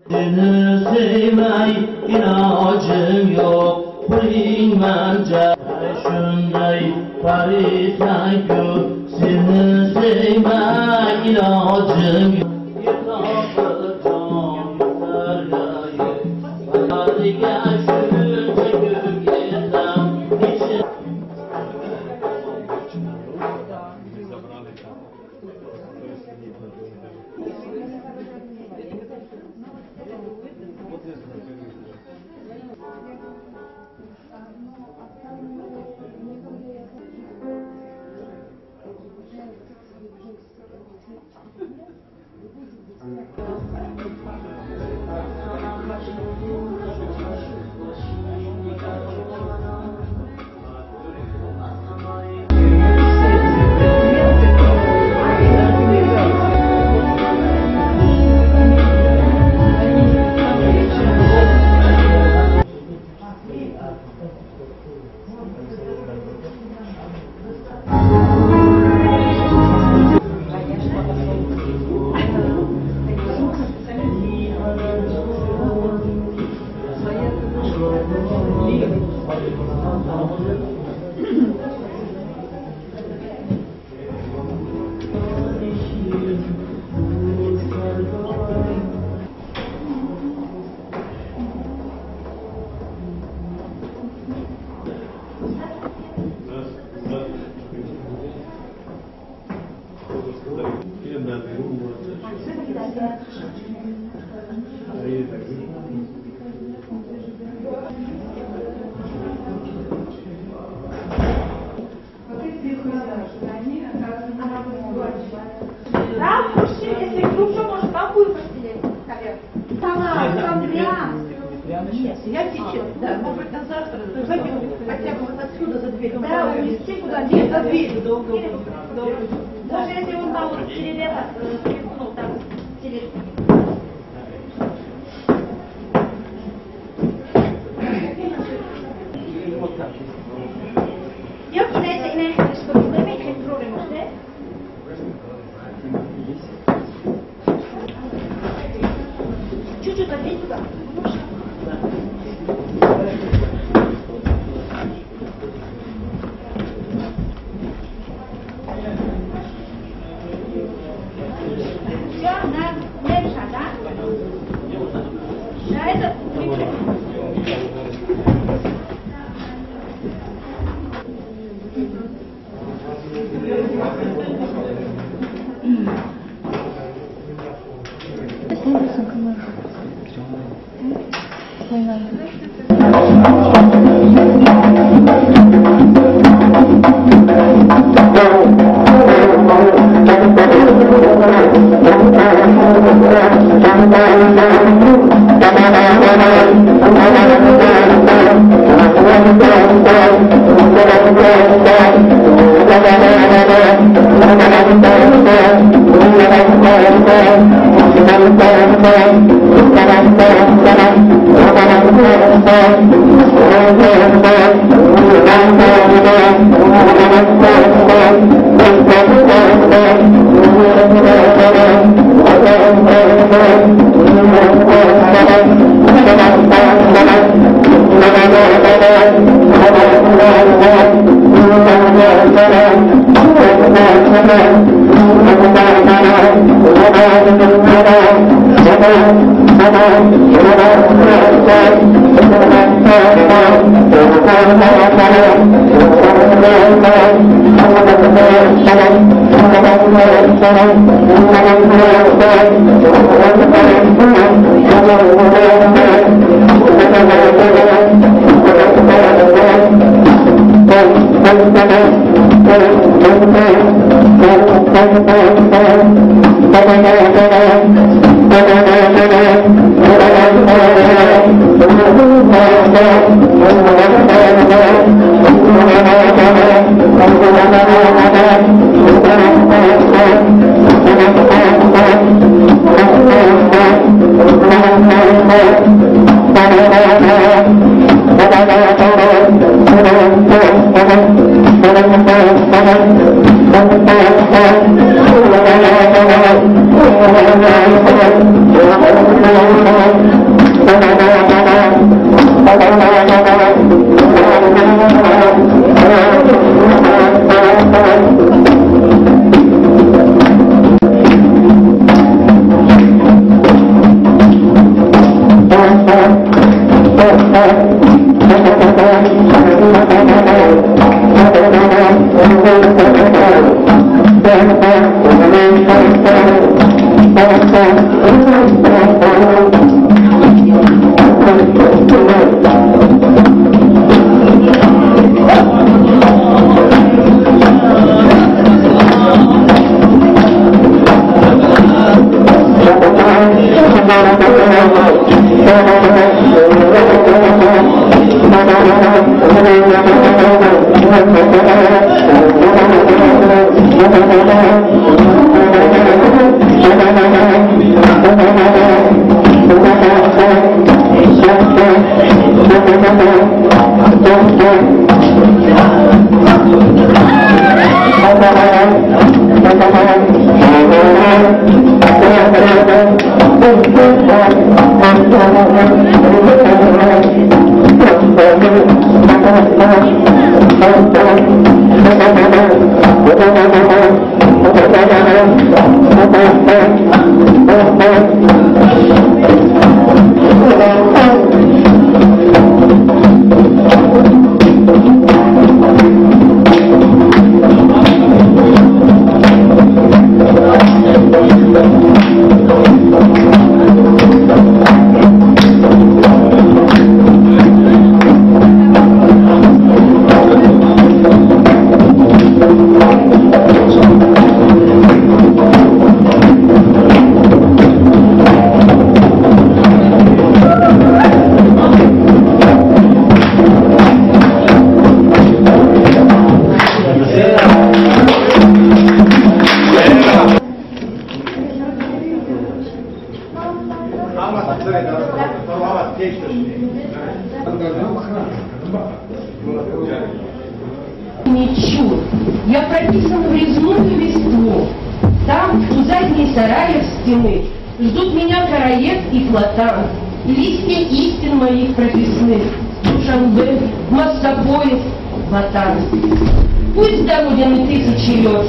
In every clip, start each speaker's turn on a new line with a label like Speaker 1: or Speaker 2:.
Speaker 1: Seni sevmey ilacım yok, kulin bence şunday tarihten gör. Seni sevmey ilacım yok, yıkabı can yukarıya. Hadi gel şunca gölgeden için.
Speaker 2: Я сейчас, да, может быть, на завтра, хотя бы вот отсюда за дверь. Да, унести куда-нибудь за дверь. Даже если он там вот телефон, там телефон. Yok yine sorunları ve kontrolümüzde. Чуть-чуть опять туда. Все, на левша, да? На этот
Speaker 3: Я прописан в резную листву. Там, у задней сараев стены, ждут меня караед и платан, листья истин моих прописных, Душанбе, Массапоев, Ватан. Пусть до родины тысячи лет,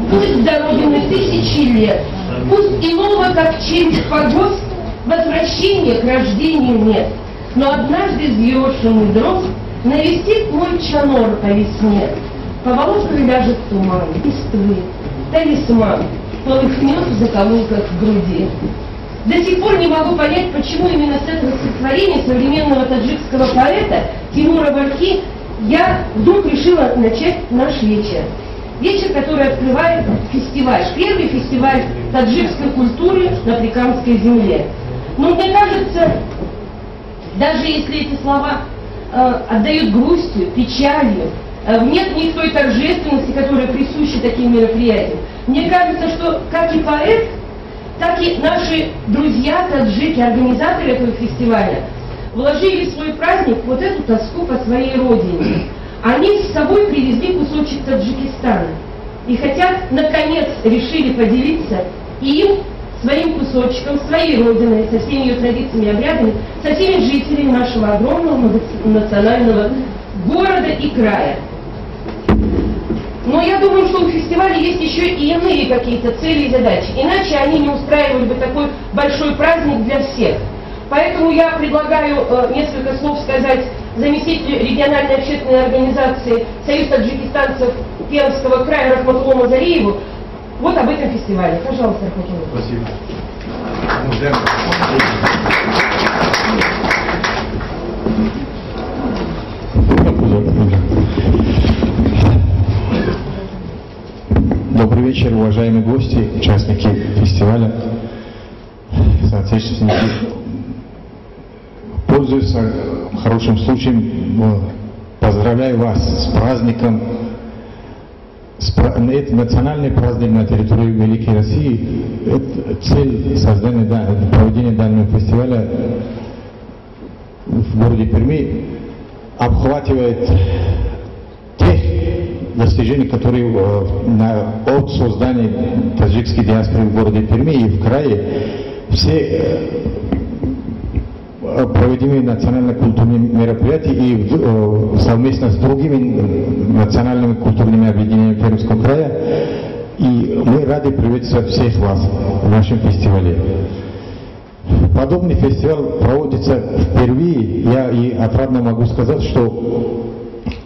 Speaker 3: пусть до родины тысячи лет, пусть иного, как через погост, возвращения к рождению нет. Но однажды взъерошенный дрозд навестит мой чанор по весне. По волоскам ляжет туман, листвы, талисман, полыхнет в закоулках груди. До сих пор не могу понять, почему именно с этого стихотворения современного таджикского поэта Тимура Вальхи я вдруг решила начать наш вечер. Вечер, который открывает фестиваль, первый фестиваль таджикской культуры на Африканской земле. Но мне кажется, даже если эти слова отдают грустью, печалью, нет в них той торжественности, которая присуща таким мероприятиям. Мне кажется, что как и поэт, так и наши друзья, таджики, организаторы этого фестиваля, вложили в свой праздник вот эту тоску по своей родине. Они с собой привезли кусочек Таджикистана. И хотят, наконец, решили поделиться им, своим кусочком, своей родиной, со всеми ее традициями и обрядами, со всеми жителями нашего огромного национального города и края. Но я думаю, что у фестиваля есть еще и иные какие-то цели и задачи. Иначе они не устраивали бы такой большой праздник для всех. Поэтому я предлагаю несколько слов сказать заместителю региональной общественной организации Союз таджикистанцев Пермского края Рахматуллу Мазариеву вот об этом фестивале. Пожалуйста, Рахматуллу.
Speaker 4: Спасибо. Добрый вечер, уважаемые гости, участники фестиваля, соотечественники. Пользуясь хорошим случаем, поздравляю вас с праздником Это национальный праздник на территории Великой России. Это цель создания, проведения данного фестиваля в городе Перми обхватывает тех достижений, которые от создания таджикской диаспоры в городе Перми и в крае, все проводимые национально-культурные мероприятия и совместно с другими национальными культурными объединениями Пермского края. И мы рады приветствовать всех вас в нашем фестивале. Подобный фестиваль проводится впервые. Я и отрадно могу сказать, что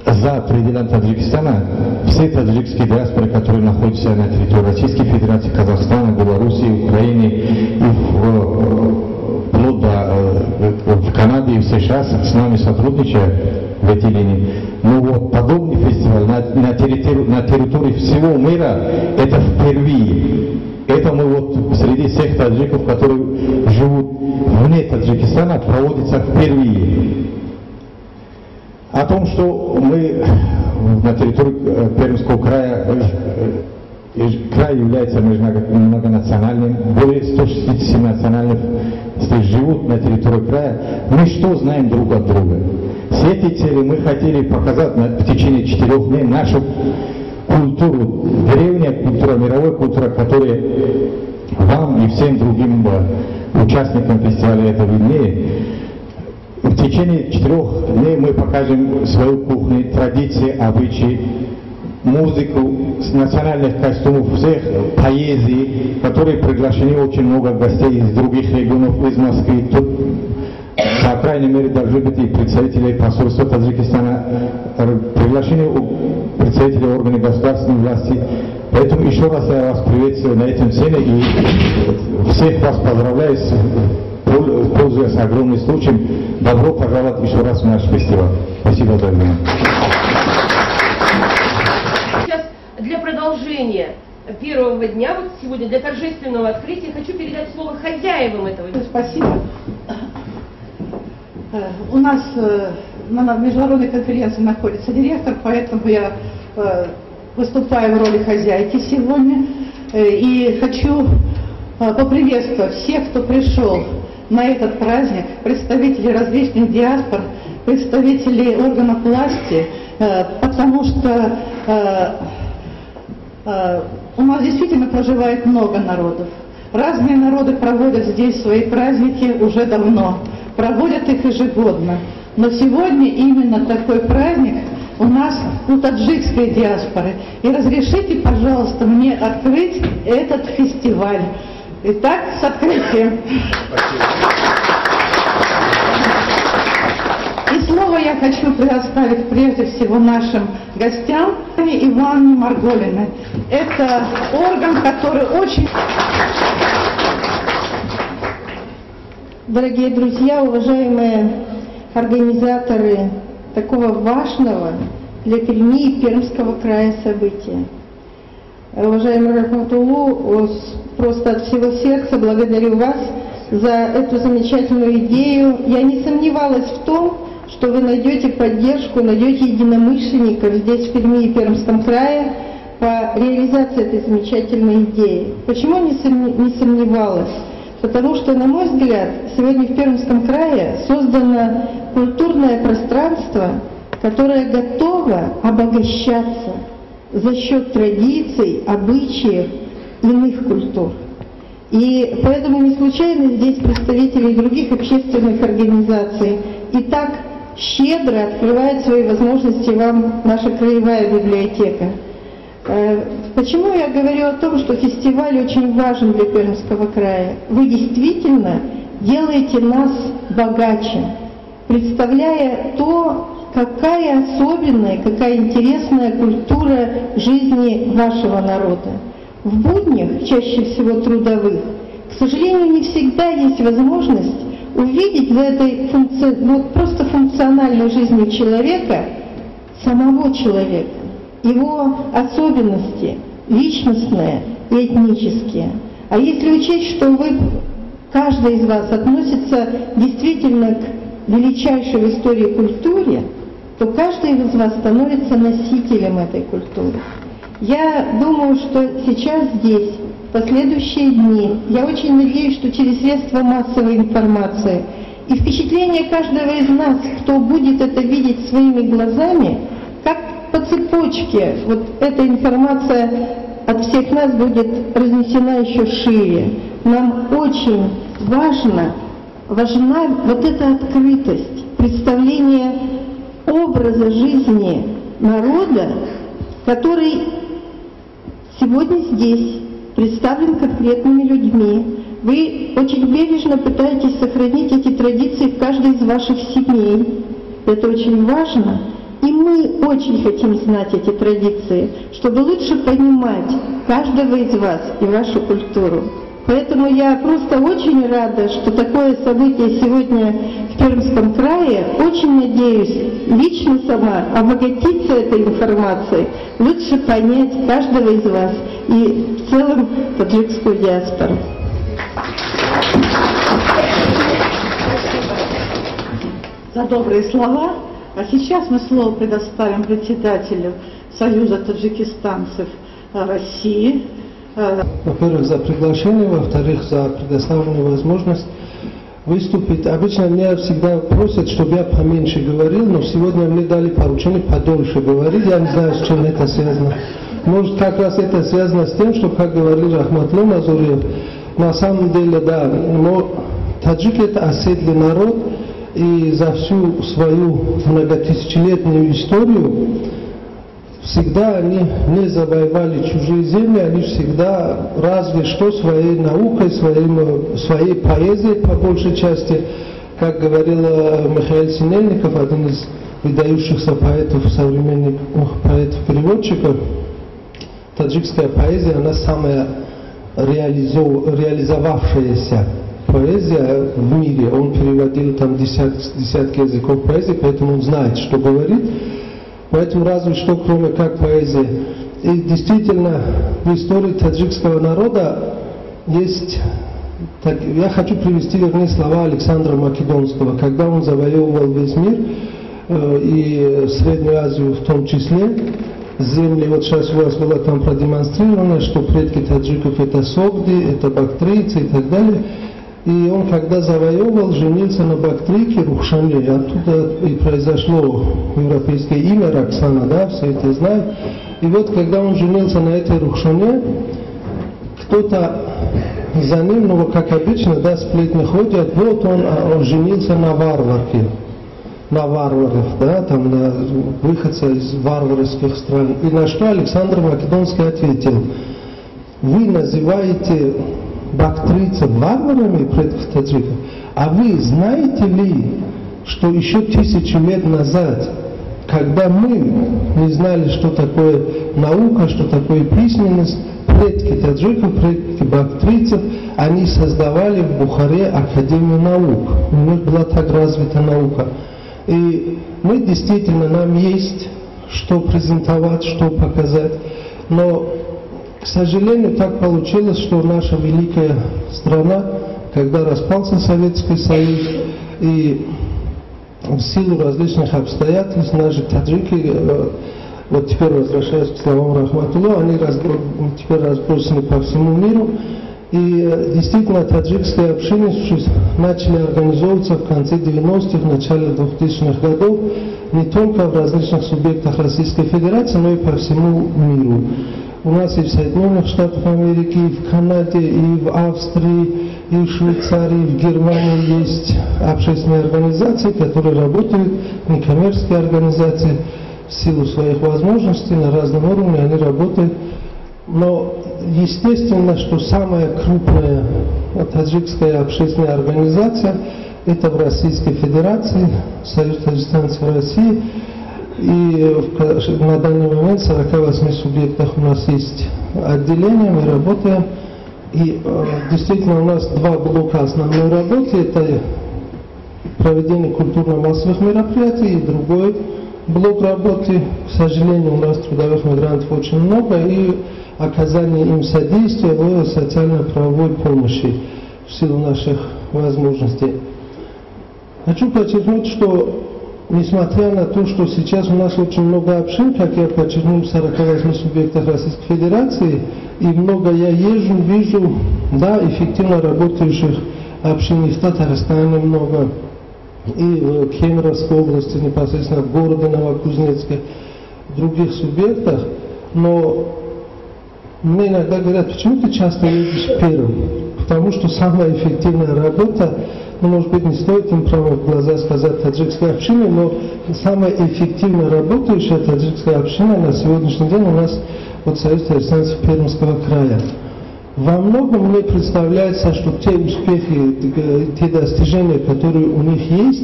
Speaker 4: за пределами Таджикистана все таджикские диаспоры, которые находятся на территории Российской Федерации, Казахстана, Белоруссии, Украины и вплоть в Канаде и в США с нами сотрудничают в этой линии. Но вот подобный фестиваль на территории всего мира это впервые. Это мы вот среди всех таджиков, которые живут вне Таджикистана, проводится впервые. О том, что мы на территории Пермского края, край является многонациональным, более 160 национальностей живут на территории края, мы что знаем друг от друга? С этой целью мы хотели показать в течение 4 дней нашу культуру, древняя культура, мировая культура, которая вам и всем другим участникам фестиваля это виднее. В течение 4 дней мы покажем свою кухню, традиции, обычаи, музыку, национальных костюмов всех, поэзии, которые приглашены очень много гостей из других регионов, из Москвы. Тут, по крайней мере, должны быть и представители посольства Таджикистана, приглашены представители органов государственной власти. Поэтому еще раз я вас приветствую на этом сцене и всех вас поздравляю, пользуясь огромным случаем. Добро пожаловать еще раз в наш фестиваль. Спасибо за внимание.
Speaker 3: Сейчас для продолжения первого дня, вот сегодня для торжественного открытия, хочу передать слово хозяевам этого.
Speaker 2: Спасибо. У нас на международной конференции находится директор, поэтому я выступаю в роли хозяйки сегодня. И хочу поприветствовать всех, кто пришел на этот праздник, представителей различных диаспор, представителей органов власти, потому что у нас действительно проживает много народов. Разные народы проводят здесь свои праздники уже давно, проводят их ежегодно. Но сегодня именно такой праздник у нас у таджикской диаспоры. И разрешите, пожалуйста, мне открыть этот фестиваль. Итак, с открытием. И слово я хочу предоставить прежде всего нашим гостям Иване Марголиной. Это орган, который очень...
Speaker 5: Дорогие друзья, уважаемые организаторы такого важного для Перми и Пермского края события. Уважаемый Рахматуллу, просто от всего сердца благодарю вас за эту замечательную идею. Я не сомневалась в том, что вы найдете поддержку, найдете единомышленников здесь, в Перми и Пермском крае, по реализации этой замечательной идеи. Почему не сомневалась? Потому что, на мой взгляд, сегодня в Пермском крае создано культурное пространство, которое готово обогащаться за счет традиций, обычаев иных культур. И поэтому не случайно здесь представители других общественных организаций и так щедро открывает свои возможности вам наша краевая библиотека. Почему я говорю о том, что фестиваль очень важен для Пермского края? Вы действительно делаете нас богаче, представляя то, какая особенная, какая интересная культура жизни вашего народа. В буднях, чаще всего трудовых, к сожалению, не всегда есть возможность увидеть в этой просто функциональной жизни человека самого человека, его особенности личностные и этнические. А если учесть, что каждый из вас относится действительно к величайшей в истории культуре, то каждый из вас становится носителем этой культуры. Я думаю, что сейчас здесь, в последующие дни, я очень надеюсь, что через средства массовой информации и впечатление каждого из нас, кто будет это видеть своими глазами, как по цепочке вот эта информация от всех нас будет разнесена еще шире. Нам очень важна вот эта открытость, представление образа жизни народа, который сегодня здесь представлен конкретными людьми. Вы очень бережно пытаетесь сохранить эти традиции в каждой из ваших семей. Это очень важно. И мы очень хотим знать эти традиции, чтобы лучше понимать каждого из вас и вашу культуру. Поэтому я просто очень рада, что такое событие сегодня в Пермском крае. Очень надеюсь, лично сама обогатиться этой информацией, лучше понять каждого из вас и в целом таджикскую диаспору.
Speaker 2: За добрые слова. А сейчас мы слово предоставим председателю Союза таджикистанцев России.
Speaker 6: Во-первых, за приглашение, во-вторых, за предоставленную возможность выступить. Обычно меня всегда просят, чтобы я поменьше говорил, но сегодня мне дали поручение подольше говорить. Я не знаю, с чем это связано. Может, как раз это связано с тем, что, как говорил Рахматло Мазуриев, на самом деле, да, но таджики это оседлый народ, и за всю свою многотысячелетнюю историю всегда они не завоевали чужие земли, они всегда разве что своей наукой, своей поэзией по большей части, как говорил Михаил Синельников, один из выдающихся поэтов, современных поэтов-переводчиков, таджикская поэзия, она самая реализовавшаяся поэзия в мире. Он переводил там десятки языков поэзии, поэтому он знает, что говорит. Поэтому разве что, кроме как поэзии. И действительно, в истории таджикского народа есть... я хочу привести, вернее, слова Александра Македонского. Когда он завоевывал весь мир, и Среднюю Азию в том числе, земли, вот сейчас у вас было там продемонстрировано, что предки таджиков это согди, это бактрийцы и так далее. И он, когда завоевывал, женился на бактрийке Рухшане. Оттуда и произошло европейское имя Роксана, да, все это знают. И вот, когда он женился на этой Рухшане, кто-то за ним, ну, как обычно, да, сплетни ходят, вот он женился на варварке, на варварах, да, там, на выходца из варварских стран. И на что Александр Македонский ответил: вы называете бактрийцев варварами, предков таджиков, а вы знаете ли, что еще 1000 лет назад, когда мы не знали, что такое наука, что такое письменность, предки таджиков, предки бактрийцев, они создавали в Бухаре Академию наук. У них была так развита наука. И мы действительно, нам есть что презентовать, что показать, но, к сожалению, так получилось, что наша великая страна, когда распался Советский Союз, и в силу различных обстоятельств наши таджики, вот теперь возвращаясь к словам Рахматулло, они теперь разбросаны по всему миру, и действительно таджикские общины начали организовываться в конце 90-х, в начале 2000-х годов, не только в различных субъектах Российской Федерации, но и по всему миру. У нас и в Соединенных Штатах Америки, и в Канаде, и в Австрии, и в Швейцарии, и в Германии есть общественные организации, которые работают, некоммерческие организации, в силу своих возможностей на разном уровне они работают. Но естественно, что самая крупная таджикская общественная организация это в Российской Федерации, Союз таджикистанцев России. И на данный момент в 48 субъектах у нас есть отделение, мы работаем. И действительно у нас два блока основной работы. Это проведение культурно-массовых мероприятий и другой блок работы. К сожалению, у нас трудовых мигрантов очень много и оказание им содействия в социально-правовой помощи в силу наших возможностей. Хочу подчеркнуть, что несмотря на то, что сейчас у нас очень много общин, как я подчеркнул, в 48 субъектах Российской Федерации, и много я езжу, вижу, да, эффективно работающих общин и в Татарстане много, и в Кемеровской области, непосредственно в городе Новокузнецке, в других субъектах, но мне иногда говорят, почему ты часто едешь в Пермь? Потому что самая эффективная работа, ну, может быть, не стоит им прямо в глаза сказать таджикской общине, но самая эффективно работающая таджикская община на сегодняшний день у нас вот Союз татарстанцев Пермского края. Во многом мне представляется, что те успехи, те достижения, которые у них есть,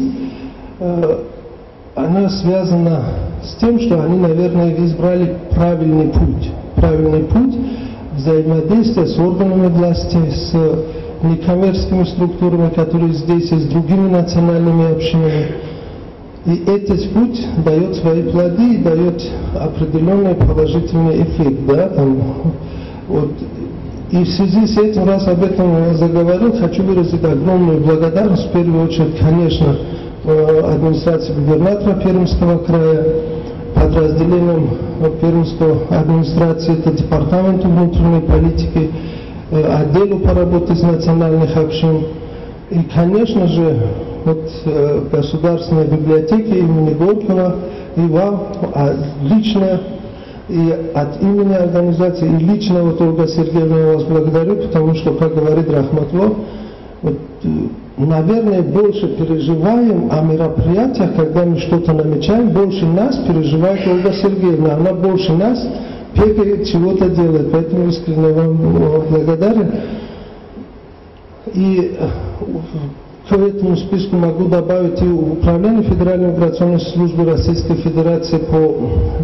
Speaker 6: она связана с тем, что они, наверное, избрали правильный путь. Правильный путь взаимодействия с органами власти, с некоммерческими структурами, которые здесь, и с другими национальными общинами. И этот путь дает свои плоды и дает определенный положительный эффект. Да, там, вот. И в связи с этим, раз об этом заговорил, хочу выразить огромную благодарность, в первую очередь, конечно, администрации губернатора Пермского края, подразделением Пермской администрации, это департаменту внутренней политики, отделу по работе с национальных общин. И, конечно же, от Государственной библиотеки имени Горького и вам лично, и от имени организации, и лично вот Ольга Сергеевна, я вас благодарю, потому что, как говорит Рахматло, вот, наверное, больше переживаем о мероприятиях, когда мы что-то намечаем, больше нас переживает Ольга Сергеевна, она больше нас бегает, чего-то делает, поэтому искренне вам благодарен. И к этому списку могу добавить и Управление Федеральной миграционной службы Российской Федерации по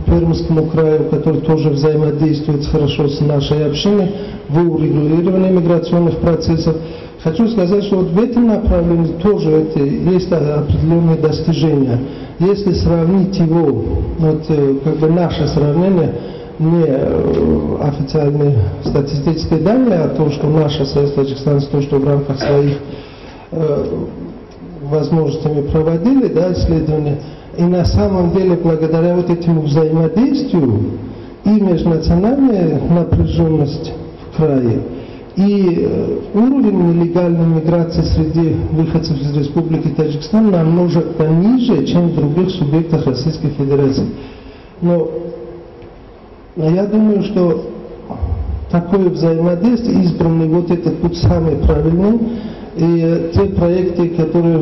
Speaker 6: Пермскому краю, который тоже взаимодействует хорошо с нашей общиной в урегулировании миграционных процессов. Хочу сказать, что вот в этом направлении тоже есть определенные достижения. Если сравнить его, вот как бы наше сравнение, не официальные статистические данные, а то, что наша Союз Таджикстанцев, то, что в рамках своих возможностями проводили, да, исследования, и на самом деле благодаря вот этому взаимодействию и межнациональная напряженность в крае, и уровень нелегальной миграции среди выходцев из Республики Таджикистан намного ниже, чем в других субъектах Российской Федерации. Но я думаю, что такое взаимодействие, избранный вот этот путь самый правильный, и те проекты, которые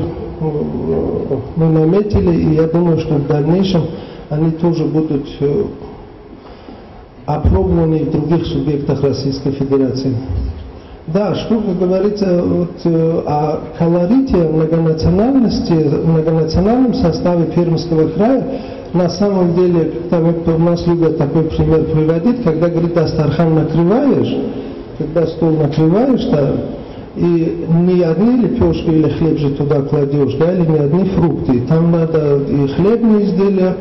Speaker 6: мы наметили, и я думаю, что в дальнейшем они тоже будут опробованы в других субъектах Российской Федерации. Да, что говорится вот, о колорите многонациональности, многонациональном составе Пермского края, на самом деле, там у нас любят такой пример приводить, когда, говорит, Дастархан накрываешь, когда стол накрываешь, да, и не одни лепешки или хлеб же туда кладешь, да, или не одни фрукты, там надо и хлебные изделия,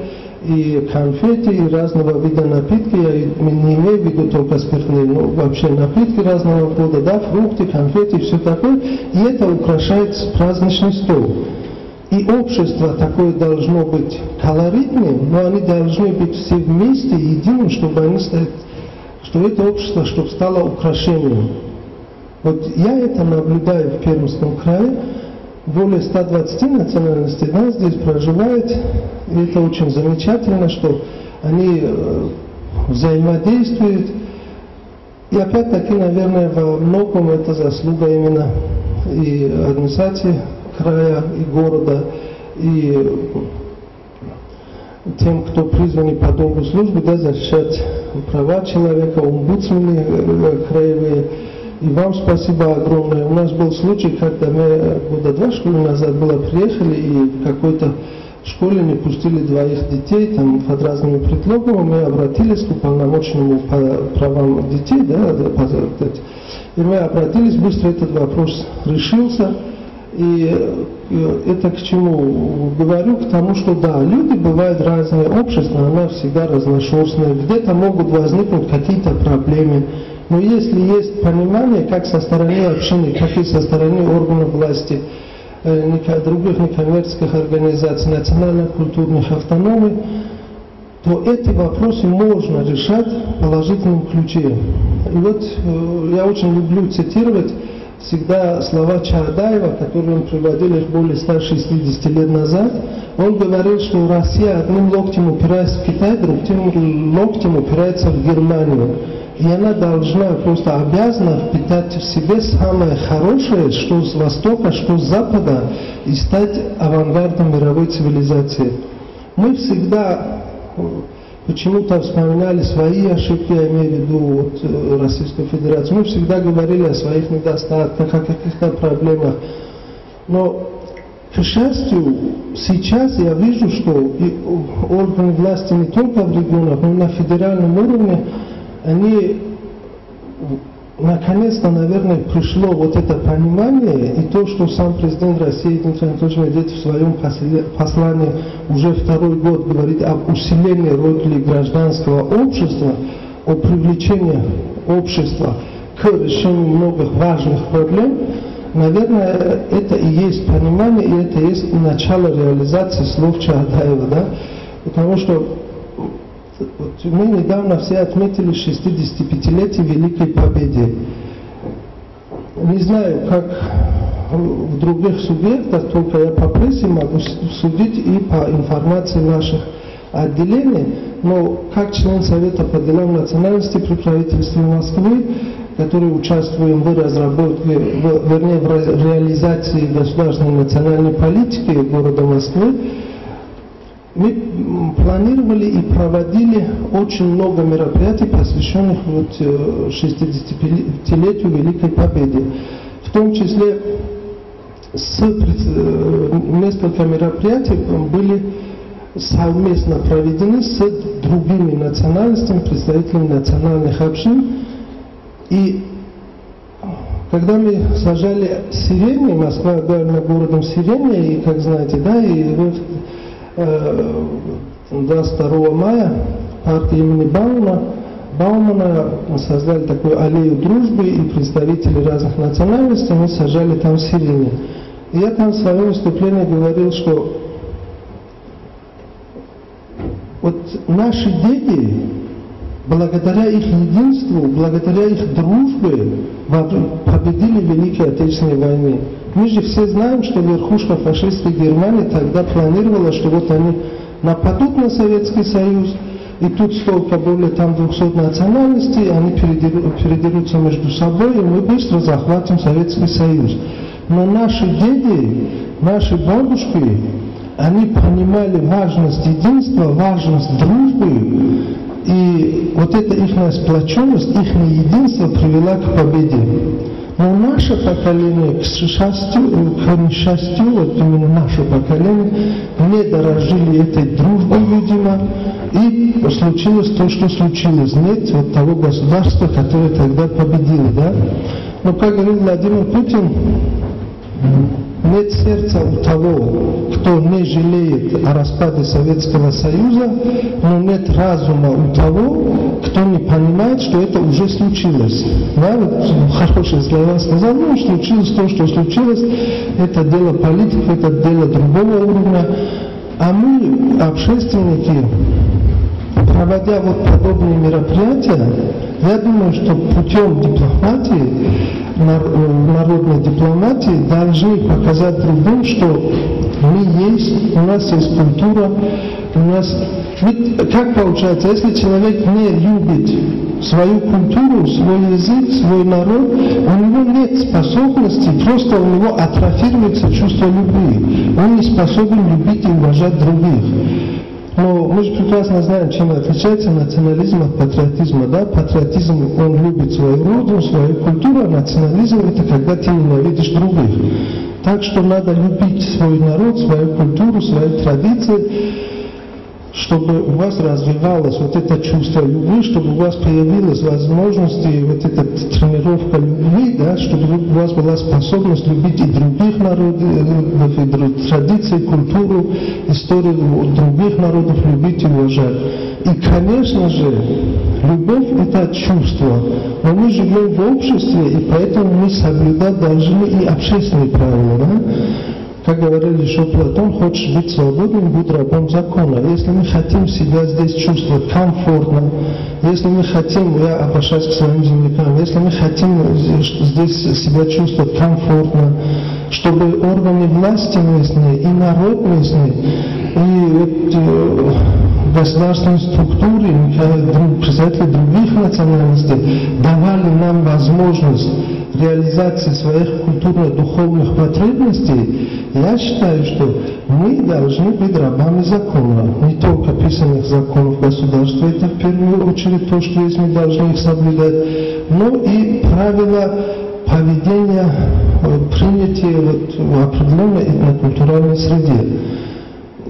Speaker 6: и конфеты, и разного вида напитки, я не имею в виду только спиртные, но вообще напитки разного рода, да, фрукты, конфеты, все такое, и это украшает праздничный стол. И общество такое должно быть колоритным, но они должны быть все вместе, единым, чтобы они стали, что это общество, чтобы стало украшением. Вот я это наблюдаю в Пермском крае, более 120 национальностей, да, здесь проживает, и это очень замечательно, что они взаимодействуют, и опять-таки, наверное, во многом это заслуга именно и администрации края, и города, и тем, кто призваны по долгу службы, да, защищать права человека, омбудсмены краевые. И вам спасибо огромное. У нас был случай, когда мы года 2 школы назад приехали, и в какой-то школе не пустили 2 детей, там под разными предлогами. Мы обратились к уполномоченному по правам детей, да, и мы обратились, быстро этот вопрос решился. И это к чему говорю? К тому, что да, люди бывают разные, общество, оно всегда разношерстное, где-то могут возникнуть какие-то проблемы. Но если есть понимание, как со стороны общины, как и со стороны органов власти, других некоммерческих организаций, национально-культурных автономий, то эти вопросы можно решать в положительном ключе. И вот я очень люблю цитировать всегда слова Чаадаева, которые он приводил их более 160 лет назад. Он говорил, что Россия одним локтем упирается в Китай, другим локтем упирается в Германию. И она должна, просто обязана впитать в себе самое хорошее, что с Востока, что с Запада, и стать авангардом мировой цивилизации. Мы всегда почему-то вспоминали свои ошибки, я имею в виду Российскую Федерацию. Мы всегда говорили о своих недостатках, о каких-то проблемах. Но, к счастью, сейчас я вижу, что и органы власти не только в регионах, но и на федеральном уровне, они наконец-то, наверное, пришло вот это понимание, и то, что сам президент России Дмитрий Анатольевич Медведев в своем послании уже второй год говорит об усилении роли гражданского общества, о привлечении общества к решению многих важных проблем, наверное, это и есть понимание, и это и есть начало реализации слов Чаадаева, да? Потому что мы недавно все отметили 65-летие Великой Победы. Не знаю, как в других субъектах, только я по прессе могу судить и по информации наших отделений, но как член Совета по делам национальности при правительстве Москвы, который участвуем в разработке, вернее, в реализации государственной национальной политики города Москвы, мы планировали и проводили очень много мероприятий, посвященных 65-летию Великой Победы. В том числе несколько мероприятий были совместно проведены с другими национальностями, представителями национальных общин. И когда мы сажали сирени, Москва объявлена городом сирени, и, как знаете, да, и вот 22 мая партия имени Баумана создали такую аллею дружбы, и представители разных национальностей, мы сажали там сирени. И я там в своем выступлении говорил, что вот наши деды, благодаря их единству, благодаря их дружбе, победили в Великой Отечественной войне. Мы же все знаем, что верхушка фашистской Германии тогда планировала, что вот они нападут на Советский Союз, и тут столько более там 200 национальностей, они передерутся между собой, и мы быстро захватим Советский Союз. Но наши деды, наши бабушки, они понимали важность единства, важность дружбы, и вот эта их сплоченность, их единство привела к победе. Но наше поколение, к несчастью, вот именно наше поколение, не дорожили этой дружбой, видимо, и случилось то, что случилось. Нет вот того государства, которое тогда победило, да? Но, как говорил Владимир Путин, нет сердца у того, кто не жалеет о распаде Советского Союза, но нет разума у того, кто не понимает, что это уже случилось. Да, вот хорошие слова сказал, ну, случилось то, что случилось, это дело политики, это дело другого уровня. А мы, общественники, проводя вот подобные мероприятия, я думаю, что путем дипломатии, народной дипломатии, должны показать другим, что мы есть, у нас есть культура, у нас... Ведь как получается, если человек не любит свою культуру, свой язык, свой народ, у него нет способности, просто у него атрофируется чувство любви. Он не способен любить и уважать других. Но мы же прекрасно знаем, чем отличается национализм от патриотизма. Да? Патриотизм, он любит свою родину, свою культуру, а национализм – это когда ты ненавидишь других. Так что надо любить свой народ, свою культуру, свои традиции, чтобы у вас развивалось вот это чувство любви, чтобы у вас появилась возможность, и вот эта тренировка любви, да, чтобы у вас была способность любить и других народов, и традиции, культуру, историю других народов любить и уважать. И, конечно же, любовь – это чувство, но мы живем в обществе, и поэтому мы соблюдать должны и общественные правила. Да? как говорил еще Платон, хочешь быть свободным, будь рабом закона. Если мы хотим себя здесь чувствовать комфортно, если мы хотим, я обращаюсь к своим землякам, если мы хотим здесь себя чувствовать комфортно, чтобы органы власти местные и народ местный, и государственные структуры, представители других национальностей давали нам возможность реализации своих культурно-духовных потребностей, я считаю, что мы должны быть рабами закона. Не только писанных законов государства, это в первую очередь то, что есть, мы должны их соблюдать, но и правила поведения, принятия в определенной этнокультуральной среде.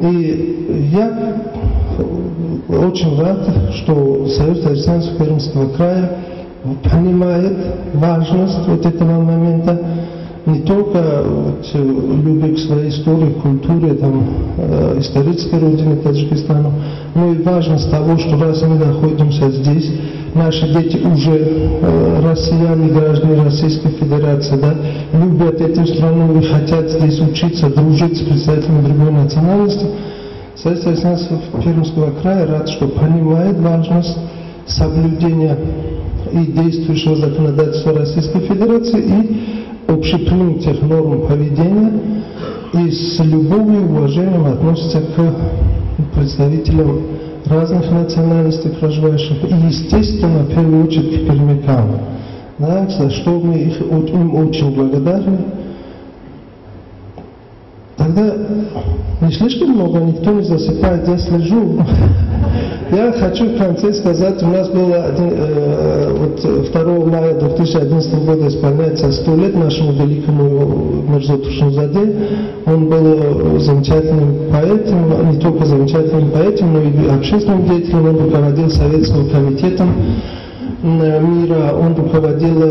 Speaker 6: И я очень рад, что Союз таджикистанцев Пермского края понимает важность вот этого момента, не только любви к своей истории, культуре, исторической родине Таджикистана, но и важность того, что раз мы находимся здесь, наши дети уже россияне, граждане Российской Федерации, да, любят эту страну и хотят здесь учиться, дружить с представителями другой национальности. Союз таджикистанцев Пермского края рад, что понимает важность соблюдения и действующего законодательства Российской Федерации и общепринятых норм поведения, и с любовью и уважением относится к представителям разных национальностей проживающих, и, естественно, в первую очередь к пермякам, да, за что мы им очень благодарны. Тогда не слишком много, никто не засыпает, я слежу. Я хочу в конце сказать, у нас было 2 мая 2011 года исполняется 100 лет нашему великому Мирзоту Шунзаде. Он был замечательным поэтом, не только замечательным поэтом, но и общественным деятелем. Он руководил Советским комитетом мира, он руководил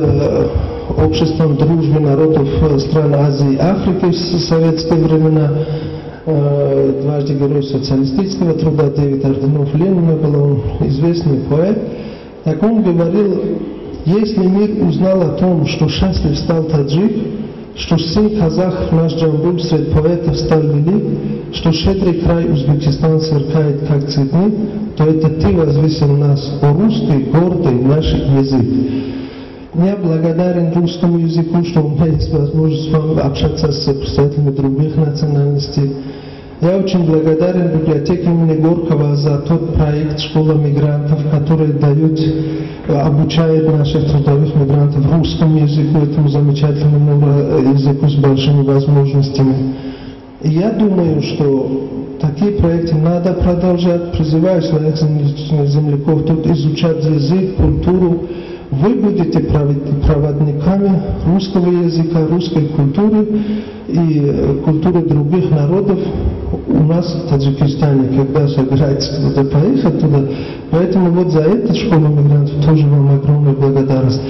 Speaker 6: обществом дружбы народов стран Азии и Африки в советские времена. Дважды герой социалистического труда, 9 орденов Ленина был, он известный поэт. Так он говорил, если мир узнал о том, что счастлив стал таджик, что сын казах наш Джамбуль среди поэтов стал велик, что щедрый край Узбекистан сверкает как цветник, то это ты возвысил нас, о русский, гордый наш язык. Я благодарен русскому языку, что у меня есть возможность с вами общаться с представителями других национальностей. Я очень благодарен библиотеке имени Горького за тот проект «Школа мигрантов», который обучает наших трудовых мигрантов русскому языку, этому замечательному языку с большими возможностями. И я думаю, что такие проекты надо продолжать. Призываю своих земляков тут изучать язык, культуру. Вы будете проводниками русского языка, русской культуры и культуры других народов у нас в Таджикистане, когда собираетесь куда-то поехать туда. Поэтому вот за эту школу мигрантов тоже вам огромная благодарность.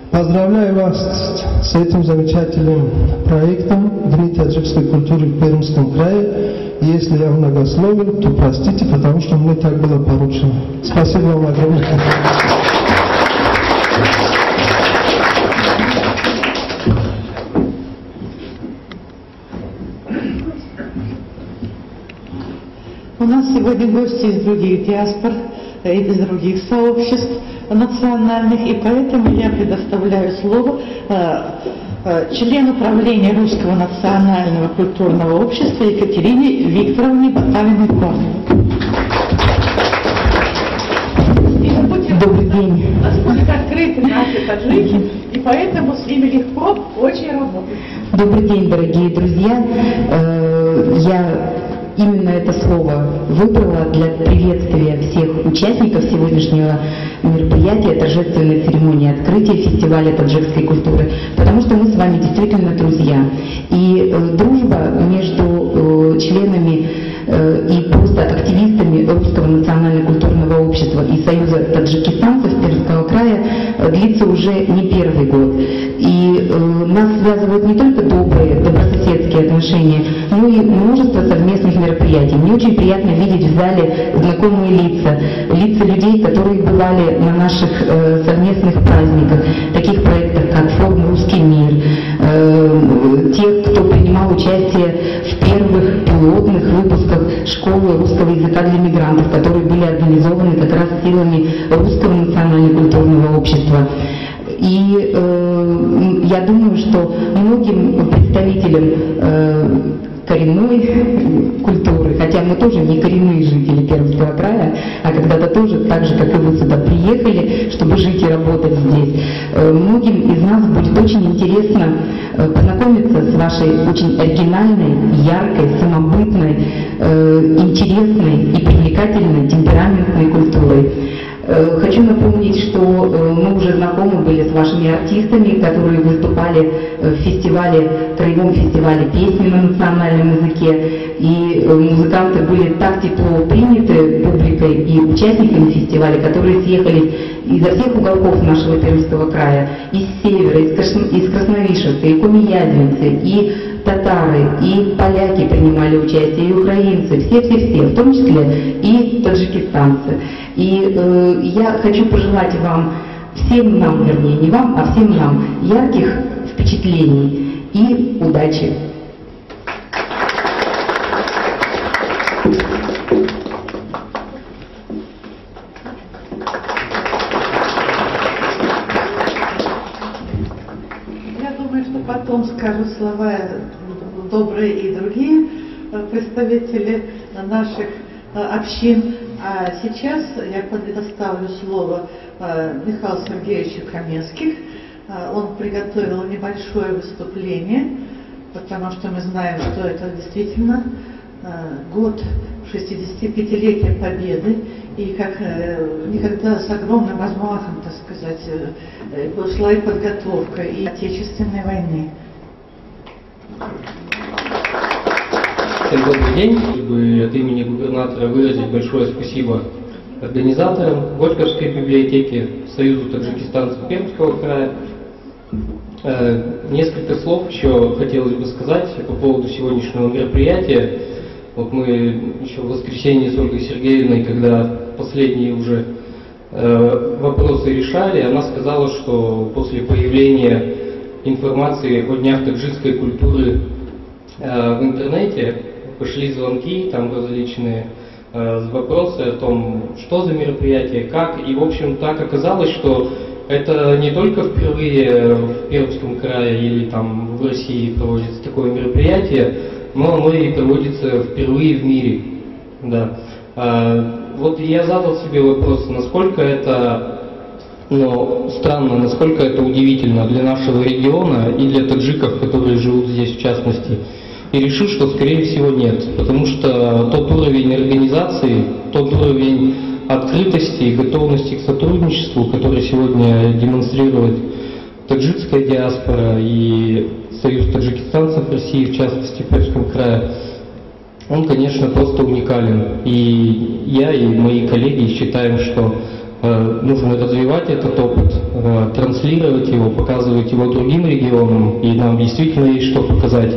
Speaker 6: Поздравляю вас с этим замечательным проектом Дни таджикской культуры в Пермском крае. Если я многословил, то простите, потому что мне так было поручено. Спасибо вам огромное.
Speaker 2: У нас сегодня гости из других диаспор, из других сообществ национальных, и поэтому я предоставляю слово члену правления Русского национального культурного общества Екатерине Викторовне Батавиной-Конновой.
Speaker 7: Добрый день.
Speaker 2: Насколько открыты наши таджики, и поэтому с ними легко очень работать.
Speaker 7: Добрый день, дорогие друзья. Я именно это слово выбрала для приветствия всех участников сегодняшнего мероприятия, торжественной церемонии открытия фестиваля таджикской культуры, потому что мы с вами действительно друзья. И дружба между членами и просто активистами Русского национально-культурного общества и Союза таджикистанцев Пермского края длится уже не первый год. И нас связывают не только добрые, добрососедские отношения, но и множество совместных мероприятий. Мне очень приятно видеть в зале знакомые лица людей, которые бывали на наших совместных праздниках, таких проектах, как форум «Русский мир», тех, кто принимал участие в первых пилотных выпусках школы русского языка для мигрантов, которые были организованы как раз силами Русского национально-культурного общества. И я думаю, что многим представителям коренной культуры, хотя мы тоже не коренные жители Пермского края, а когда-то тоже, так же, как и вы сюда приехали, чтобы жить и работать здесь, многим из нас будет очень интересно познакомиться с вашей очень оригинальной, яркой, самобытной, интересной и привлекательной, темпераментной культурой. Хочу напомнить, что мы уже знакомы были с вашими артистами, которые выступали в фестивале, краевом фестивале песни на национальном языке, и музыканты были так тепло приняты публикой и участниками фестиваля, которые съехались изо всех уголков нашего Пермского края, из севера, из Красновишевска, и комиядинцы, и татары, и поляки принимали участие, и украинцы, все-все-все, в том числе и таджикистанцы. И я хочу пожелать вам, всем нам, вернее, не вам, а всем нам, ярких впечатлений и удачи.
Speaker 2: Я думаю, что потом скажут слова добрые и другие представители наших общин. А сейчас я предоставлю слово Михаилу Сергеевичу Каменских. Он приготовил небольшое выступление, потому что мы знаем, что это действительно год 65-летия Победы, и как никогда с огромным размахом, так сказать, шла и подготовка и Отечественной войны.
Speaker 8: Всем добрый день. Чтобы от имени губернатора выразить большое спасибо организаторам Горьковской библиотеки, Союзу таджикистанцев Пермского края. Несколько слов еще хотелось бы сказать по поводу сегодняшнего мероприятия. Вот мы еще в воскресенье с Ольгой Сергеевной, когда последние уже вопросы решали, она сказала, что после появления информации о днях таджикской культуры в интернете пошли звонки, там различные вопросы о том, что за мероприятие, как. И, в общем, так оказалось, что это не только впервые в Пермском крае или там в России проводится такое мероприятие, но оно и проводится впервые в мире. Да. Вот я задал себе вопрос, насколько это странно, насколько это удивительно для нашего региона и для таджиков, которые живут здесь в частности. И решил, что скорее всего нет, потому что тот уровень организации, тот уровень открытости и готовности к сотрудничеству, который сегодня демонстрирует таджикская диаспора и Союз таджикистанцев России, в частности в Пермском крае, он, конечно, просто уникален. И я, и мои коллеги считаем, что нужно развивать этот опыт, транслировать его, показывать его другим регионам, и нам действительно есть что показать.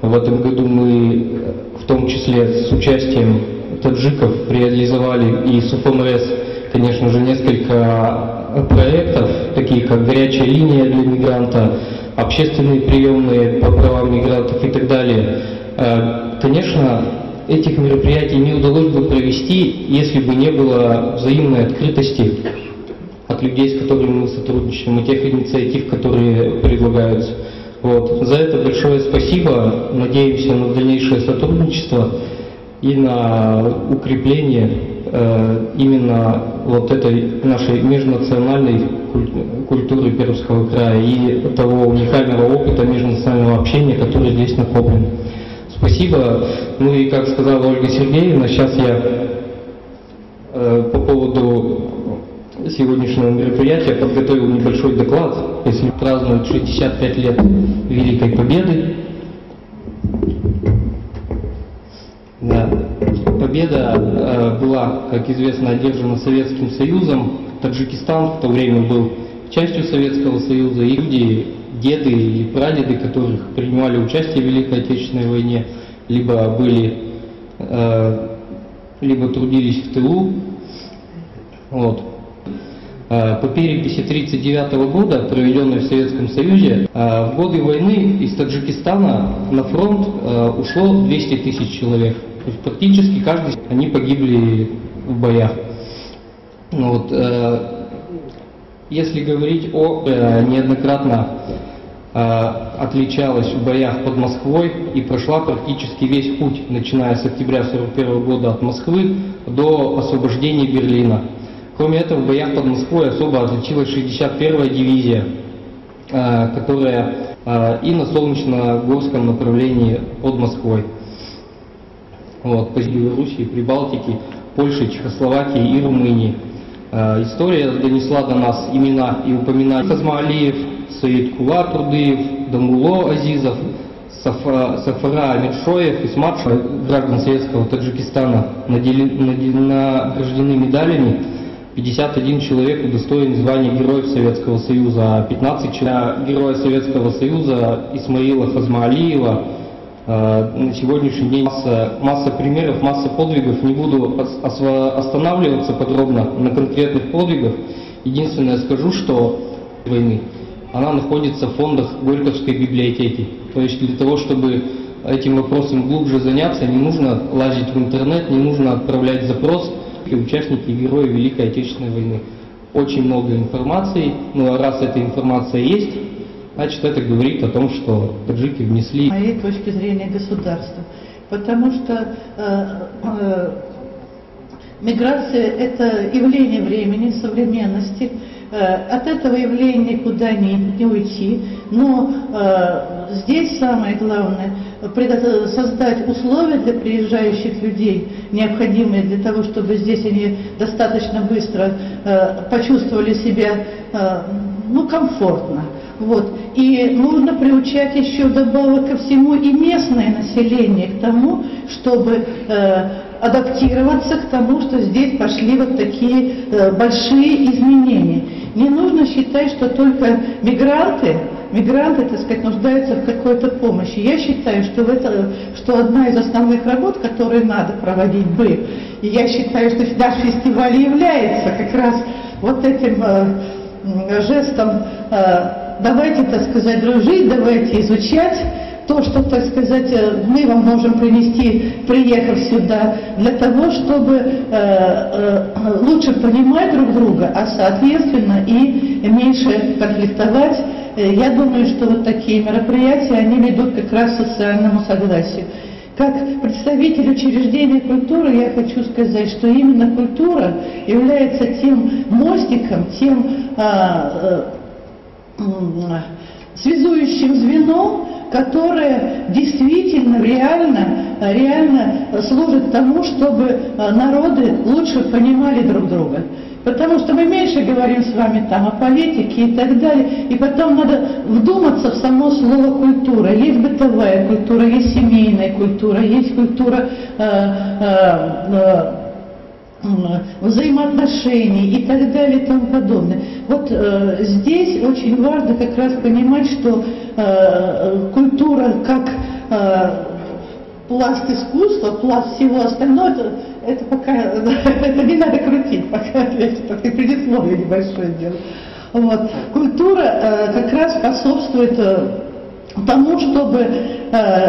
Speaker 8: В этом году мы, в том числе с участием таджиков, реализовали и с УФМРС, конечно же, несколько проектов, таких как «Горячая линия для мигранта», общественные приемные по правам мигрантов и так далее. Конечно, этих мероприятий не удалось бы провести, если бы не было взаимной открытости от людей, с которыми мы сотрудничаем, и тех инициатив, которые предлагаются. Вот. За это большое спасибо. Надеемся на дальнейшее сотрудничество и на укрепление именно вот этой нашей межнациональной культуры Пермского края и того уникального опыта межнационального общения, который здесь накоплен. Спасибо. Ну и как сказала Ольга Сергеевна, сейчас я по поводу сегодняшнего мероприятия подготовил небольшой доклад, если празднуют 65 лет Великой Победы. Да. Победа была, как известно, одержана Советским Союзом. Таджикистан в то время был частью Советского Союза, и люди, деды и прадеды, которых принимали участие в Великой Отечественной войне, либо трудились в тылу. Вот. По переписи 1939 года, проведенной в Советском Союзе, в годы войны из Таджикистана на фронт ушло 200 тысяч человек. То есть практически каждый они погибли в боях. Вот, если говорить о неоднократно отличалась в боях под Москвой и прошла практически весь путь, начиная с октября 1941 года от Москвы до освобождения Берлина. Кроме этого, в боях под Москвой особо отличилась 61-я дивизия, которая и на Солнечногорском направлении под Москвой. Вот, по Белоруссии, Прибалтике, Польше, Чехословакии и Румынии. История донесла до нас имена и упоминания Хазма Алиев, Саид Кула Турдыев, Дамуло Азизов, Сафара Амиршоев, Исмат граждан Советского Таджикистана награждены медалями. 51 человек удостоен звания Героев Советского Союза, а 15 человек Героя Советского Союза Исмаила Хазма Алиева. На сегодняшний день масса примеров, масса подвигов. Не буду останавливаться подробно на конкретных подвигах. Единственное скажу, что войны она находится в фондах Горьковской библиотеки. То есть для того, чтобы этим вопросом глубже заняться, не нужно лазить в интернет, не нужно отправлять запрос. Участники и герои Великой Отечественной войны. Очень много информации, ну а раз эта информация есть, значит это говорит о том, что таджики внесли.
Speaker 2: С моей точки зрения государства. Потому что миграция – это явление времени, современности. От этого явления никуда не уйти. Но здесь самое главное – создать условия для приезжающих людей, необходимые для того, чтобы здесь они достаточно быстро почувствовали себя комфортно. Вот. И нужно приучать еще вдобавок ко всему и местное население к тому, чтобы адаптироваться к тому, что здесь пошли вот такие большие изменения. Не нужно считать, что только мигранты, так сказать, нуждаются в какой-то помощи. Я считаю, что одна из основных работ, которые надо проводить и я считаю, что наш фестиваль является как раз вот этим жестом давайте, так сказать, дружить, давайте изучать то, что, так сказать, мы вам можем принести, приехав сюда, для того, чтобы лучше понимать друг друга, а соответственно и меньше конфликтовать. Я думаю, что вот такие мероприятия, они ведут как раз к социальному согласию. Как представитель учреждения культуры я хочу сказать, что именно культура является тем мостиком, тем связующим звеном, которое действительно, реально служит тому, чтобы народы лучше понимали друг друга. Потому что мы меньше говорим с вами там о политике и так далее, и потом надо вдуматься в само слово культура. Есть бытовая культура, есть семейная культура, есть культура взаимоотношений и так далее и тому подобное. Вот здесь очень важно как раз понимать, что культура как пласт искусства, пласт всего остального, это пока это не надо крутить, пока это предисловие небольшое дело. Вот. Культура как раз способствует тому, чтобы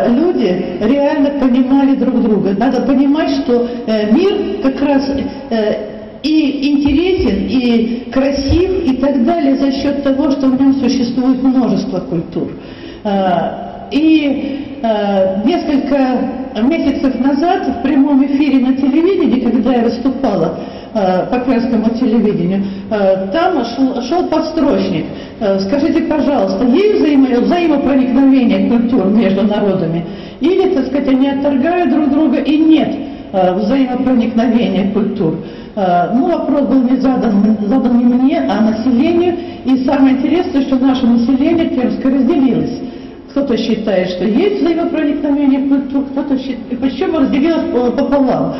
Speaker 2: люди реально понимали друг друга. Надо понимать, что мир как раз и интересен, и красив, и так далее за счет того, что в нем существует множество культур. И несколько месяцев назад в прямом эфире на телевидении, когда я выступала по Крымскому телевидению, там шел подстрочник. Скажите, пожалуйста, есть взаимопроникновение культур между народами? Или, так сказать, они отторгают друг друга и нет взаимопроникновения культур? Вопрос был не задан не мне, а населению. И самое интересное, что наше население крымское разделилось. Кто-то считает, что есть взаимопроникновение культур, кто-то считает, причем разделилось пополам.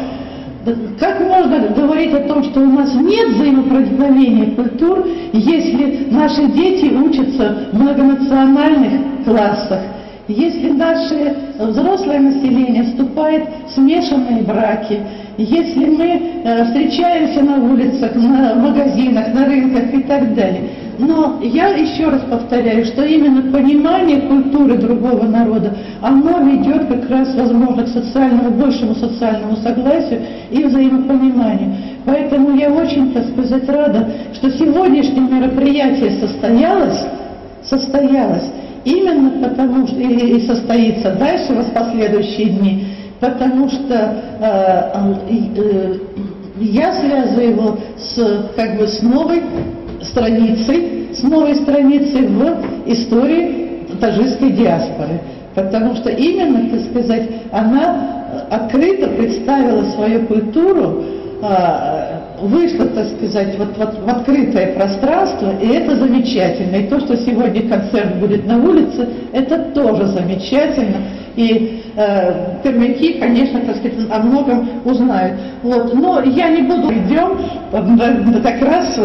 Speaker 2: Как можно говорить о том, что у нас нет взаимопроникновения культур, если наши дети учатся в многонациональных классах, если наше взрослое население вступает в смешанные браки,
Speaker 9: если мы встречаемся на улицах, на магазинах, на рынках и так далее. Но я еще раз повторяю, что именно понимание культуры другого народа, оно ведет как раз, возможно, к большему социальному согласию и взаимопониманию. Поэтому я очень, так сказать, рада, что сегодняшнее мероприятие состоялось именно потому, что и состоится дальше в последующие дни, потому что я связываю его с новой страницей в истории таджикской диаспоры. Потому что именно, так сказать, она открыто представила свою культуру, вышла, так сказать, в открытое пространство, и это замечательно. И то, что сегодня концерт будет на улице, это тоже замечательно. И пермяки, конечно, так сказать, о многом узнают. Вот. Но я не буду, идем как раз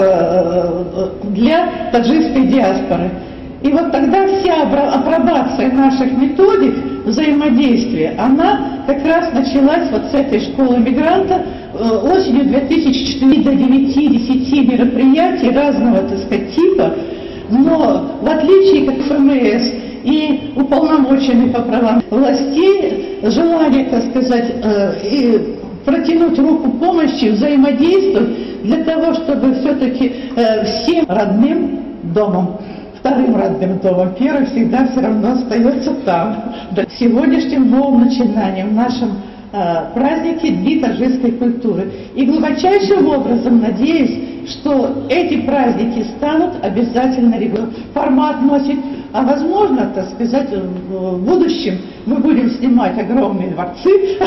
Speaker 9: для таджикской диаспоры. И вот тогда вся апробация наших методик взаимодействия, она как раз началась вот с этой школы мигранта осенью 2004 до 9-10 мероприятий разного, так сказать, типа. Но в отличие от ФМС и уполномоченных по правам властей, желание, так сказать, и протянуть руку помощи, взаимодействовать для того, чтобы все-таки всем родным домом, вторым родным домом, первый всегда все равно остается там. Сегодняшним новым начинанием в нашем празднике Дни таджикской культуры. И глубочайшим образом надеюсь, что эти праздники станут обязательно регулярными. Формат носит, а возможно, так сказать, в будущем мы будем снимать огромные дворцы.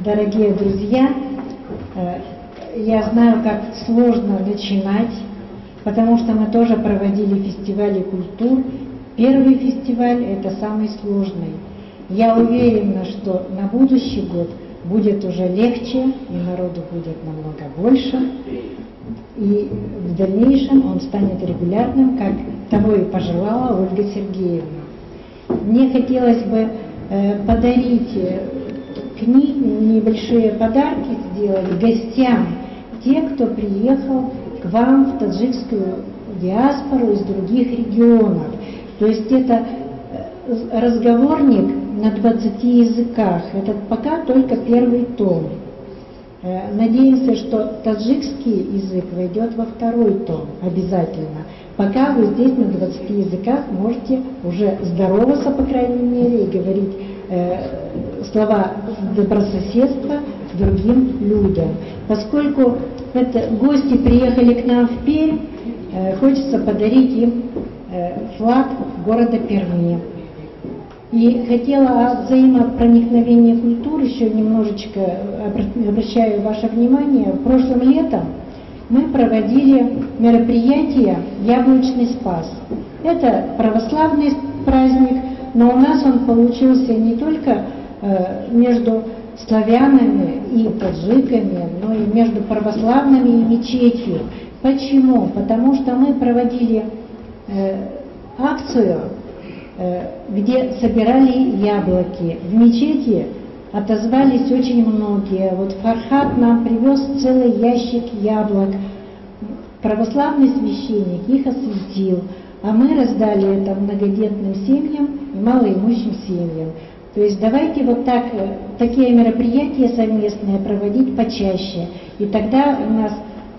Speaker 10: Дорогие друзья, я знаю, как сложно начинать, потому что мы тоже проводили фестивали культур. Первый фестиваль – это самый сложный. Я уверена, что на будущий год будет уже легче, и народу будет намного больше. И в дальнейшем он станет регулярным, как того и пожелала Ольга Сергеевна. Мне хотелось бы подарить небольшие подарки сделать гостям, те, кто приехал к вам в таджикскую диаспору из других регионов. То есть это разговорник на 20 языках. Это пока только первый том. Надеемся, что таджикский язык войдет во второй том обязательно. Пока вы здесь на 20 языках можете уже здороваться, по крайней мере, и говорить слова добрососедства другим людям. Поскольку гости приехали к нам в Пермь, хочется подарить им флаг города Перми. И хотела от взаимопроникновения культур еще немножечко обращаю ваше внимание. Прошлым летом мы проводили мероприятие «Яблочный спас». Это православный праздник, но у нас он получился не только между славянами и таджиками, но и между православными и мечетью. Почему? Потому что мы проводили акцию, где собирали яблоки. В мечети отозвались очень многие. Вот Фархат нам привез целый ящик яблок. Православный священник их осветил, а мы раздали это многодетным семьям и малоимущим семьям. То есть давайте вот так, такие мероприятия совместные проводить почаще. И тогда у нас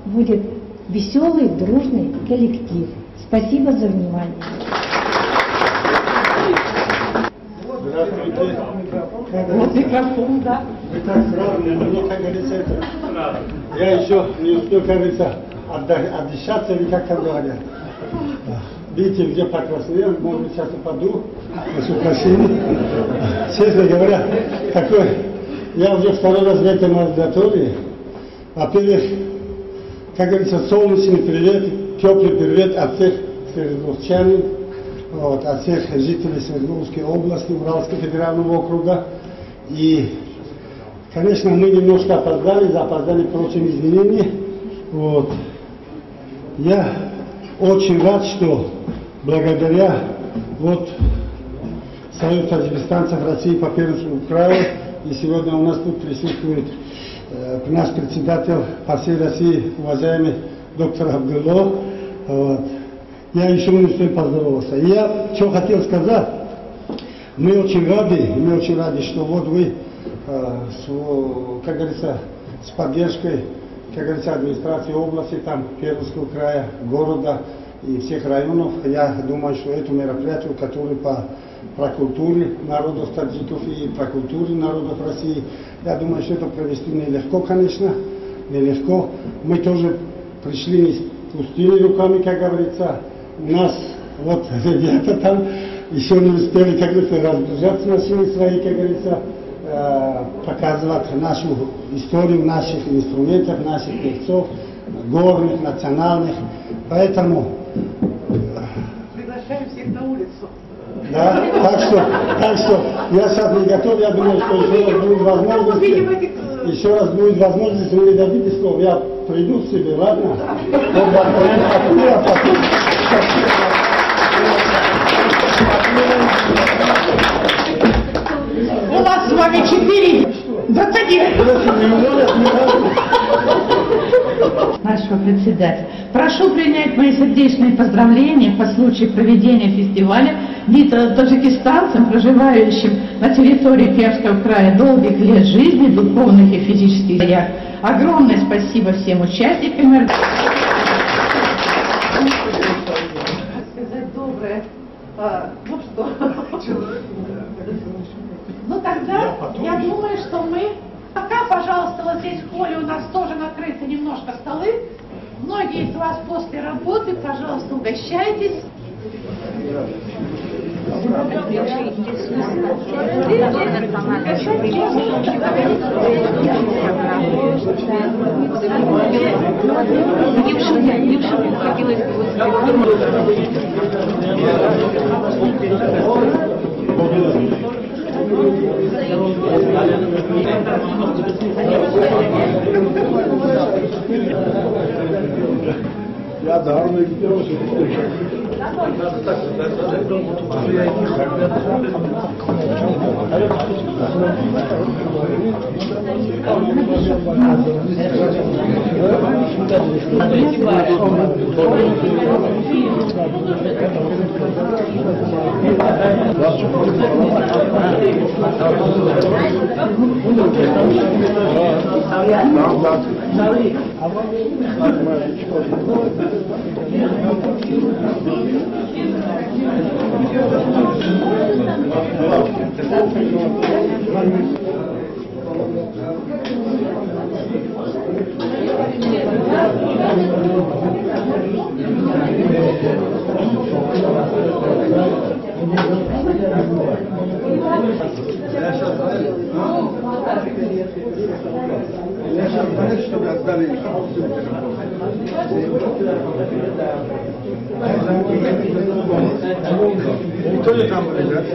Speaker 10: будет веселый, дружный коллектив. Спасибо за внимание.
Speaker 11: Здравствуйте.
Speaker 9: Вот микрофон, да.
Speaker 11: Вы так сразу, мне, как говорится, это... Я еще не успел, как говорится, отдышаться, или как там говорят. Видите, где покраснел, может быть, сейчас упаду, прошу прощения. Честно говоря, такой, я уже второй раз в этом аудитории. Во-первых, как говорится, солнечный привет, теплый привет от всех свердловчан, от всех жителей Свердловской области, Уральского федерального округа. И, конечно, мы немножко опоздали, просим извинения. Вот. Я очень рад, что благодаря вот Союз таджикистанцев России по Пермскому краю, и сегодня у нас тут присутствует наш председатель по всей России, уважаемый доктор Абдулло. Вот. Я еще не успел поздороваться. И я что хотел сказать, мы очень рады, что вот вы, как говорится, с поддержкой, как говорится, администрации области, там, Пермского края, города и всех районов, я думаю, что это мероприятие, которое про культуру народов таджиков и про культуру народов России, я думаю, что это провести нелегко, конечно, нелегко. Мы тоже пришли не с пустыми руками, как говорится. У нас вот ребята там еще не успели, как говорится, разгружать машины свои, как говорится, показывать нашу историю наших инструментов, наших певцов, горных, национальных. Поэтому
Speaker 2: приглашаем всех на улицу.
Speaker 11: Да, так что я сейчас не готов, я думаю, что еще раз будет возможность, вы не дадите слова, я приду к себе, ладно?
Speaker 2: У нас с вами 4:29.
Speaker 9: Нашего председателя. Прошу принять мои сердечные поздравления по случаю проведения фестиваля таджикистанцам, проживающим на территории Пермского края, долгих лет жизни, духовных и физических боях. Огромное спасибо всем участникам.
Speaker 2: Сказать доброе. Ну что? Ну тогда я думаю, что мы пока, пожалуйста, вот здесь в холле у нас тоже накрыты немножко столы. Многие из вас после работы, пожалуйста, угощайтесь.
Speaker 11: Я дарно чтобы отдали. Кто ли там лежат?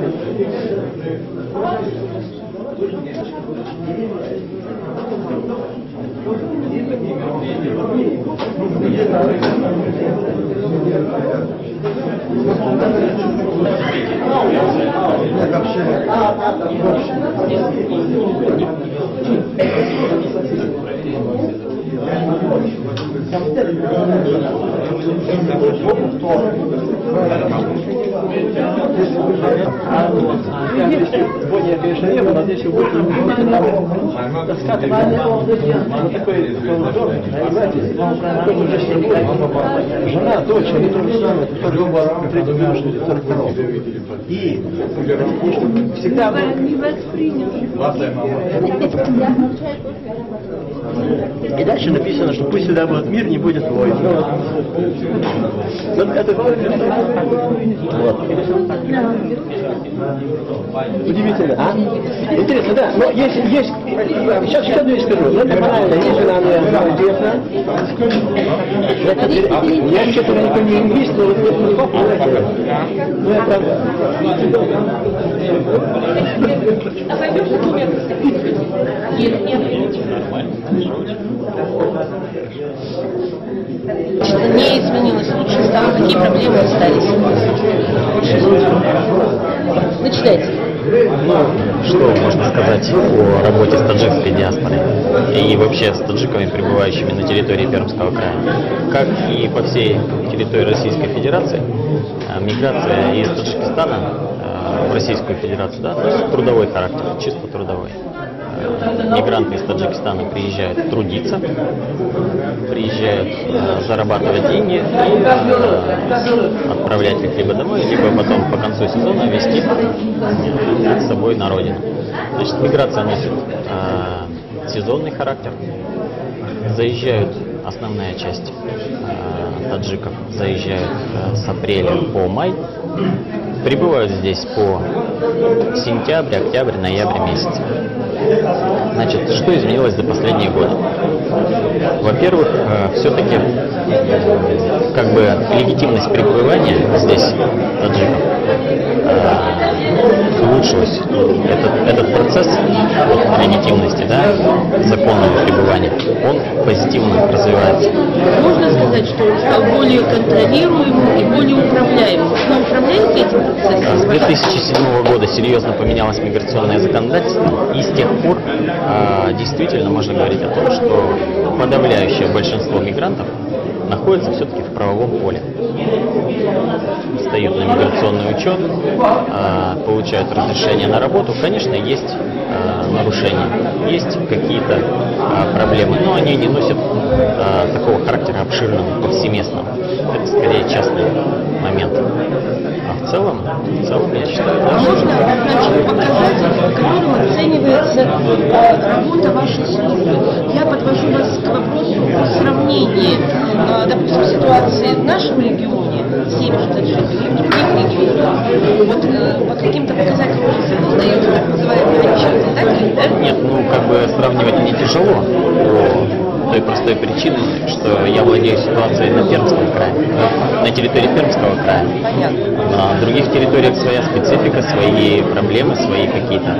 Speaker 12: Сегодня, конечно, не было, здесь больше жена, дочь, они тоже самое, и всегда и дальше написано, что пусть всегда будет мир, не будет войн. Это вот. Удивительно, а? Интересно, да. Но есть, сейчас одну вещь скажу. Ну, это правильно, есть жена моя известна. Я вообще-то никакой не лингвист, но вот это папа, знаете. Ну, я правда.
Speaker 2: А пойдешь документы?
Speaker 13: Что не изменилось, лучше стало, какие проблемы остались?
Speaker 3: впечатляете?
Speaker 13: Ну, что можно сказать о работе с таджикской диаспорой и вообще с таджиками, пребывающими на территории Пермского края? Как и по всей территории Российской Федерации, миграция из Таджикистана в Российскую Федерацию, да, носит трудовой характер, чисто трудовой. Мигранты из Таджикистана приезжают трудиться, приезжают зарабатывать деньги и отправлять их либо домой, либо потом по концу сезона везти с собой на родину. Значит, миграция носит сезонный характер. Заезжают, основная часть таджиков заезжают с апреля по май, прибывают здесь по сентябрь, октябрь, ноябрь месяц. Значит, что изменилось за последние годы? Во-первых, все-таки как бы легитимность пребывания здесь таджиков улучшилась. Этот процесс легитимности, да, законного пребывания, он позитивно развивается.
Speaker 3: Можно сказать, что он стал более контролируемым и более управляемым. Вы управляете этим процессом?
Speaker 13: С 2007 года серьезно поменялось миграционное законодательство, и с тех пор действительно можно говорить о том, что подавляющее большинство мигрантов находится все-таки в правовом поле. Встают на миграционный учет, получают разрешение на работу. Конечно, есть нарушения, есть какие-то проблемы, но они не носят такого характера обширного, повсеместного. Это скорее частный момент. А в целом я считаю, да,
Speaker 3: можно назначить показатель, по которым оценивается работа вашей службы. Я подвожу вас к вопросу сравнения, допустим, ситуации в нашем регионе, северных таджиков, и в других регионах. Вот по каким-то показателям уже создаете так называемые отчеты, так или да?
Speaker 13: Нет, ну как бы сравнивать не тяжело. По той простой причине, что я владею ситуацией на Пермском крае, на территории Пермского края.
Speaker 3: Понятно.
Speaker 13: На других территориях своя специфика, свои проблемы, свои какие-то.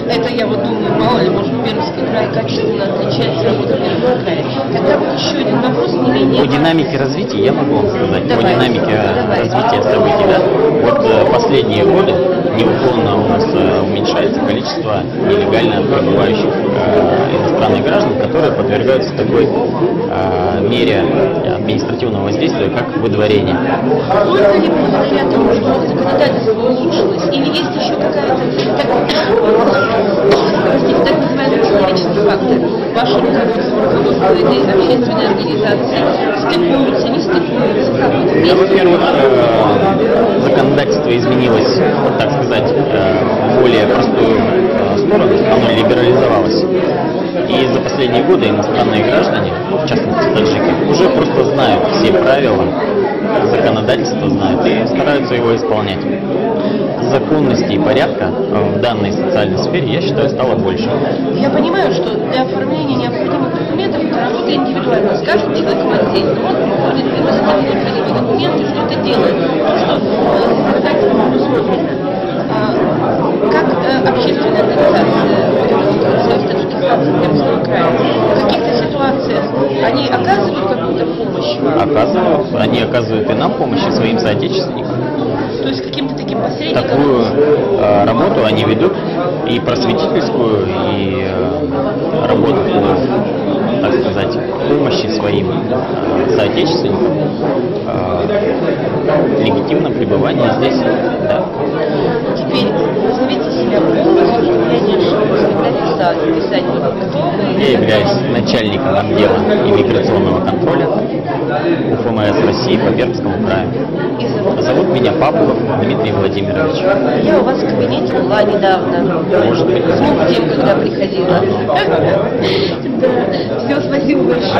Speaker 3: Это я вот думаю, мало ли, может, Пермский край качественно отличается от Пермского края. Тогда вот еще один вопрос не менее...
Speaker 13: По динамике развития я могу вам сказать, по динамике развития событий, да. Вот последние годы неуклонно у нас уменьшается количество нелегально пребывающих иностранных граждан, которые подвергаются такой мере административного воздействия, как выдворение.
Speaker 3: Можно ли благодаря тому, что законодательство улучшилось, или есть еще какая-то так называемый человеческий фактор? Ваше руководство этой общественной организации стыкуется, не стыкуется? Как это?
Speaker 13: Ну, во-первых, законодательство изменилось, так сказать, в более простую сторону, оно либерализовалось. И за последние годы иностранные граждане, в частности таджики, уже просто знают все правила, законодательство знают и стараются его исполнять. Законности и порядка в данной социальной сфере, я считаю, стало больше.
Speaker 3: Я понимаю, что для оформления необходимых документов это работа индивидуальна. С каждым человеком отдельно. Он приходит, приносит необходимые документы, что-то делает. Что законодательно предусмотрено. Как общественная организация в Таджикистане, Пермского края, в каких-то ситуациях они оказывают какую-то помощь вам?
Speaker 13: Оказывают. Они оказывают и нам помощь, и своим соотечественникам.
Speaker 3: То есть каким-то таким посредником?
Speaker 13: Такую работу они ведут, и просветительскую, и работу по, так сказать, помощи своим соотечественникам, легитимном пребывании здесь. Да.
Speaker 3: Теперь назовите себя полностью, чтобы я не ошиблась, когда писать готовы.
Speaker 13: Я являюсь начальником отдела иммиграционного контроля УФМС России по Пермскому краю. Зовут меня Павлов Дмитрий Владимирович.
Speaker 3: Я у вас в кабинете была недавно.
Speaker 13: Может быть.
Speaker 3: С ногтем, когда приходила. Все, спасибо большое.